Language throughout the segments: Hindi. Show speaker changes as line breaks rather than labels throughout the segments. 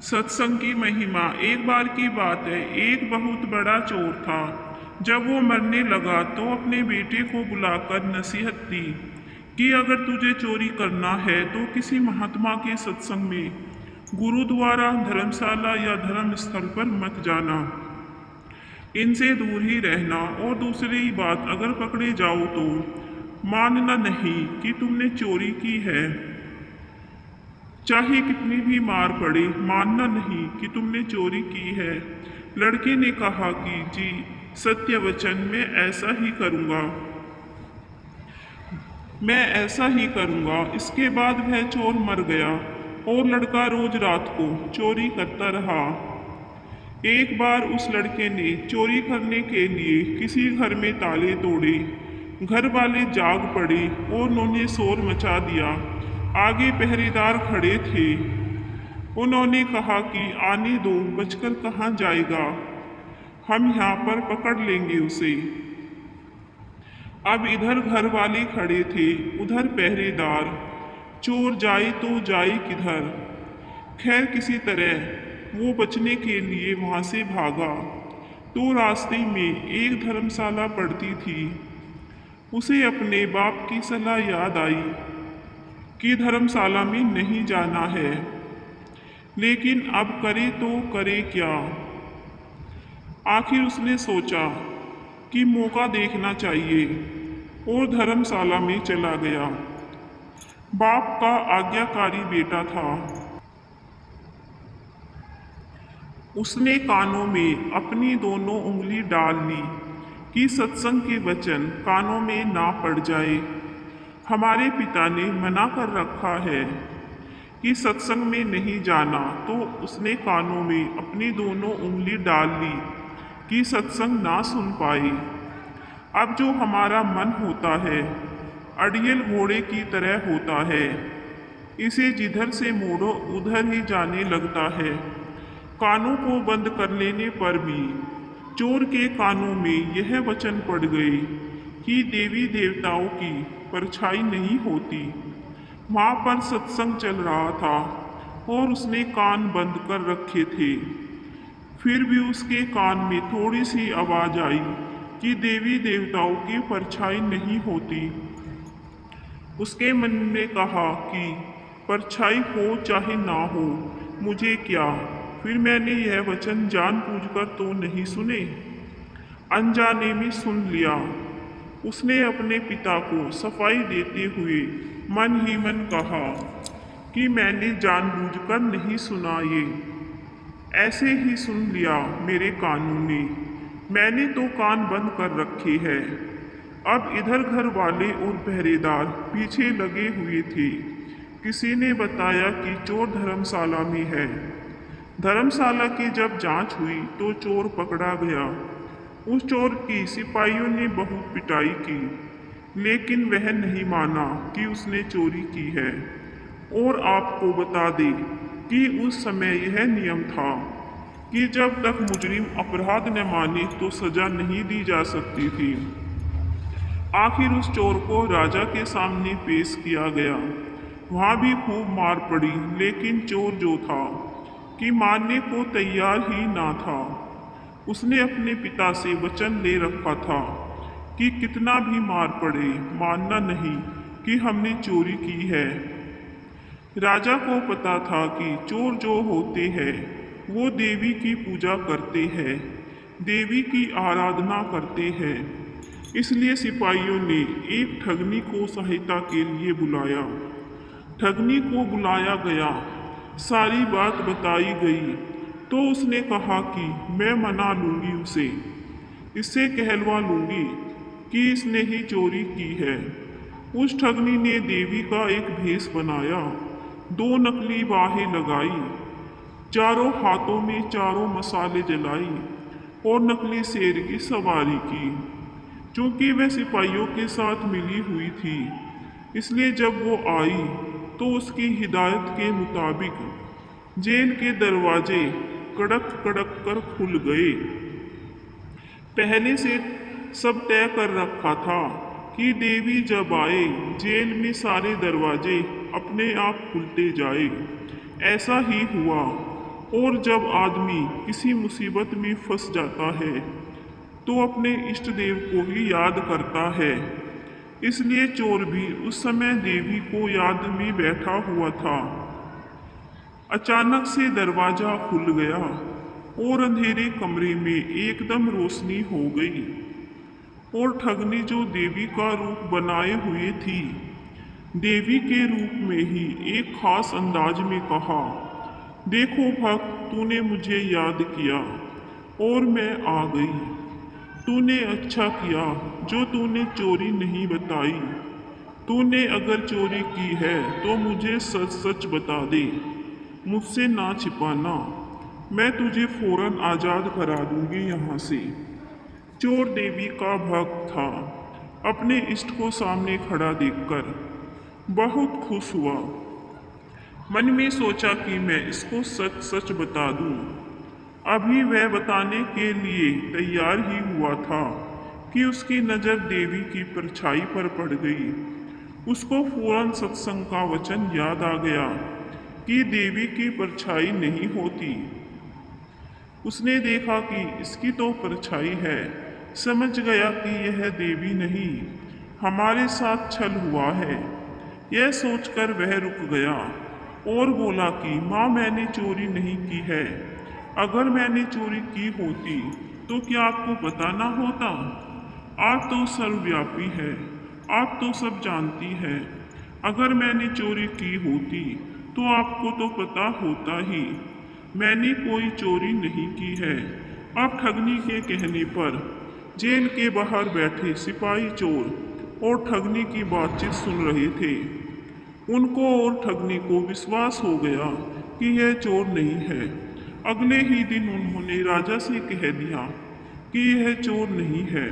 सत्संग की महिमा। एक बार की बात है, एक बहुत बड़ा चोर था। जब वो मरने लगा तो अपने बेटे को बुलाकर नसीहत दी कि अगर तुझे चोरी करना है तो किसी महात्मा के सत्संग में, गुरुद्वारा, धर्मशाला या धर्म स्थल पर मत जाना। इनसे दूर ही रहना। और दूसरी बात, अगर पकड़े जाओ तो मानना नहीं कि तुमने चोरी की है। चाहे कितनी भी मार पड़े, मानना नहीं कि तुमने चोरी की है। लड़के ने कहा कि जी, सत्य वचन, मैं ऐसा ही करूँगा। इसके बाद वह चोर मर गया और लड़का रोज रात को चोरी करता रहा। एक बार उस लड़के ने चोरी करने के लिए किसी घर में ताले तोड़े। घर वाले जाग पड़े और उन्होंने शोर मचा दिया। आगे पहरेदार खड़े थे। उन्होंने कहा कि आने दो, बचकर कहाँ जाएगा, हम यहाँ पर पकड़ लेंगे उसे। अब इधर घर वाले खड़े थे, उधर पहरेदार। चोर जाए तो जाए किधर। खैर, किसी तरह वो बचने के लिए वहाँ से भागा। तो रास्ते में एक धर्मशाला पड़ती थी। उसे अपने बाप की सलाह याद आई कि धर्मशाला में नहीं जाना है। लेकिन अब करे तो करे क्या। आखिर उसने सोचा कि मौका देखना चाहिए और धर्मशाला में चला गया। बाप का आज्ञाकारी बेटा था। उसने कानों में अपनी दोनों उंगली डाल ली कि सत्संग के वचन कानों में ना पड़ जाए। हमारे पिता ने मना कर रखा है कि सत्संग में नहीं जाना, तो उसने कानों में अपनी दोनों उंगली डाल ली कि सत्संग ना सुन पाए। अब जो हमारा मन होता है, अड़ियल घोड़े की तरह होता है। इसे जिधर से मोड़ो उधर ही जाने लगता है। कानों को बंद कर लेने पर भी चोर के कानों में यह वचन पड़ गए कि देवी देवताओं की परछाई नहीं होती। वहाँ पर सत्संग चल रहा था और उसने कान बंद कर रखे थे। फिर भी उसके कान में थोड़ी सी आवाज आई कि देवी देवताओं की परछाई नहीं होती। उसके मन ने कहा कि परछाई हो चाहे ना हो, मुझे क्या। फिर मैंने यह वचन जानबूझकर तो नहीं सुने, अनजाने में सुन लिया। उसने अपने पिता को सफाई देते हुए मन ही मन कहा कि मैंने जानबूझकर नहीं सुना, ये ऐसे ही सुन लिया मेरे कानों ने। मैंने तो कान बंद कर रखे हैं। अब इधर घर वाले और पहरेदार पीछे लगे हुए थे। किसी ने बताया कि चोर धर्मशाला में है। धर्मशाला की जब जांच हुई तो चोर पकड़ा गया। उस चोर की सिपाहियों ने बहुत पिटाई की, लेकिन वह नहीं माना कि उसने चोरी की है। और आपको बता दें कि उस समय यह नियम था कि जब तक मुजरिम अपराध न माने तो सजा नहीं दी जा सकती थी। आखिर उस चोर को राजा के सामने पेश किया गया। वहाँ भी खूब मार पड़ी, लेकिन चोर जो था कि मारने को तैयार ही ना था। उसने अपने पिता से वचन ले रखा था कि कितना भी मार पड़े, मानना नहीं कि हमने चोरी की है। राजा को पता था कि चोर जो होते हैं वो देवी की पूजा करते हैं, देवी की आराधना करते हैं। इसलिए सिपाहियों ने एक ठगनी को सहायता के लिए बुलाया। ठगनी को बुलाया गया, सारी बात बताई गई तो उसने कहा कि मैं मना लूँगी उसे, इससे कहलवा लूँगी कि इसने ही चोरी की है। उस ठगनी ने देवी का एक भेष बनाया, 2 नकली बाहें लगाई, चारों हाथों में चारों मसाले जलाई और नकली शेर की सवारी की। चूंकि वह सिपाहियों के साथ मिली हुई थी, इसलिए जब वो आई तो उसकी हिदायत के मुताबिक जेल के दरवाजे कड़क कड़क कर खुल गए। पहले से सब तय कर रखा था कि देवी जब आए जेल में सारे दरवाजे अपने आप खुलते जाए। ऐसा ही हुआ। और जब आदमी किसी मुसीबत में फंस जाता है तो अपने इष्ट देव को ही याद करता है। इसलिए चोर भी उस समय देवी को याद में बैठा हुआ था। अचानक से दरवाजा खुल गया और अंधेरे कमरे में एकदम रोशनी हो गई और ठगनी जो देवी का रूप बनाए हुए थी, देवी के रूप में ही एक खास अंदाज में कहा, देखो भक्त, तूने मुझे याद किया और मैं आ गई। तूने अच्छा किया जो तूने चोरी नहीं बताई। तूने अगर चोरी की है तो मुझे सच सच बता दे, मुझसे ना छिपाना। मैं तुझे फौरन आज़ाद करा दूंगी यहाँ से। चोर देवी का भक्त था। अपने इष्ट को सामने खड़ा देखकर बहुत खुश हुआ। मन में सोचा कि मैं इसको सच सच बता दूं। अभी वह बताने के लिए तैयार ही हुआ था कि उसकी नज़र देवी की परछाई पर पड़ गई। उसको फौरन सत्संग का वचन याद आ गया कि देवी की परछाई नहीं होती। उसने देखा कि इसकी तो परछाई है। समझ गया कि यह देवी नहीं, हमारे साथ छल हुआ है। यह सोचकर वह रुक गया और बोला कि माँ, मैंने चोरी नहीं की है। अगर मैंने चोरी की होती तो क्या आपको पता ना होता? आप तो सर्वव्यापी है, आप तो सब जानती है। अगर मैंने चोरी की होती तो आपको तो पता होता ही। मैंने कोई चोरी नहीं की है। अब ठगनी के कहने पर जेल के बाहर बैठे सिपाही चोर और ठगनी की बातचीत सुन रहे थे। उनको और ठगनी को विश्वास हो गया कि यह चोर नहीं है। अगले ही दिन उन्होंने राजा से कह दिया कि यह चोर नहीं है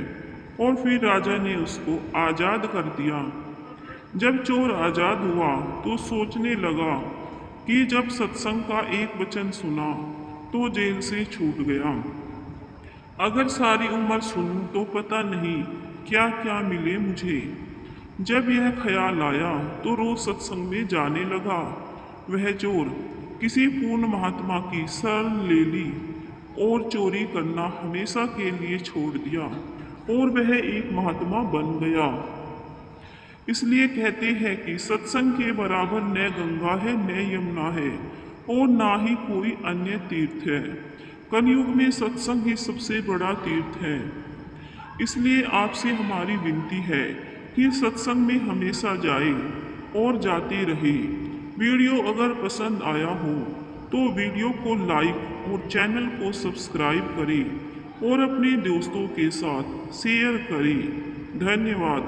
और फिर राजा ने उसको आज़ाद कर दिया। जब चोर आज़ाद हुआ तो सोचने लगा कि जब सत्संग का एक वचन सुना तो जेल से छूट गया। अगर सारी उम्र सुनूं तो पता नहीं क्या क्या मिले मुझे। जब यह ख्याल आया तो रोज सत्संग में जाने लगा। वह चोर किसी पूर्ण महात्मा की शरण ले ली और चोरी करना हमेशा के लिए छोड़ दिया और वह एक महात्मा बन गया। इसलिए कहते हैं कि सत्संग के बराबर न गंगा है न यमुना है और ना ही कोई अन्य तीर्थ है। कलयुग में सत्संग ही सबसे बड़ा तीर्थ है। इसलिए आपसे हमारी विनती है कि सत्संग में हमेशा जाए और जाते रहे। वीडियो अगर पसंद आया हो तो वीडियो को लाइक और चैनल को सब्सक्राइब करें और अपने दोस्तों के साथ शेयर करें। धन्यवाद।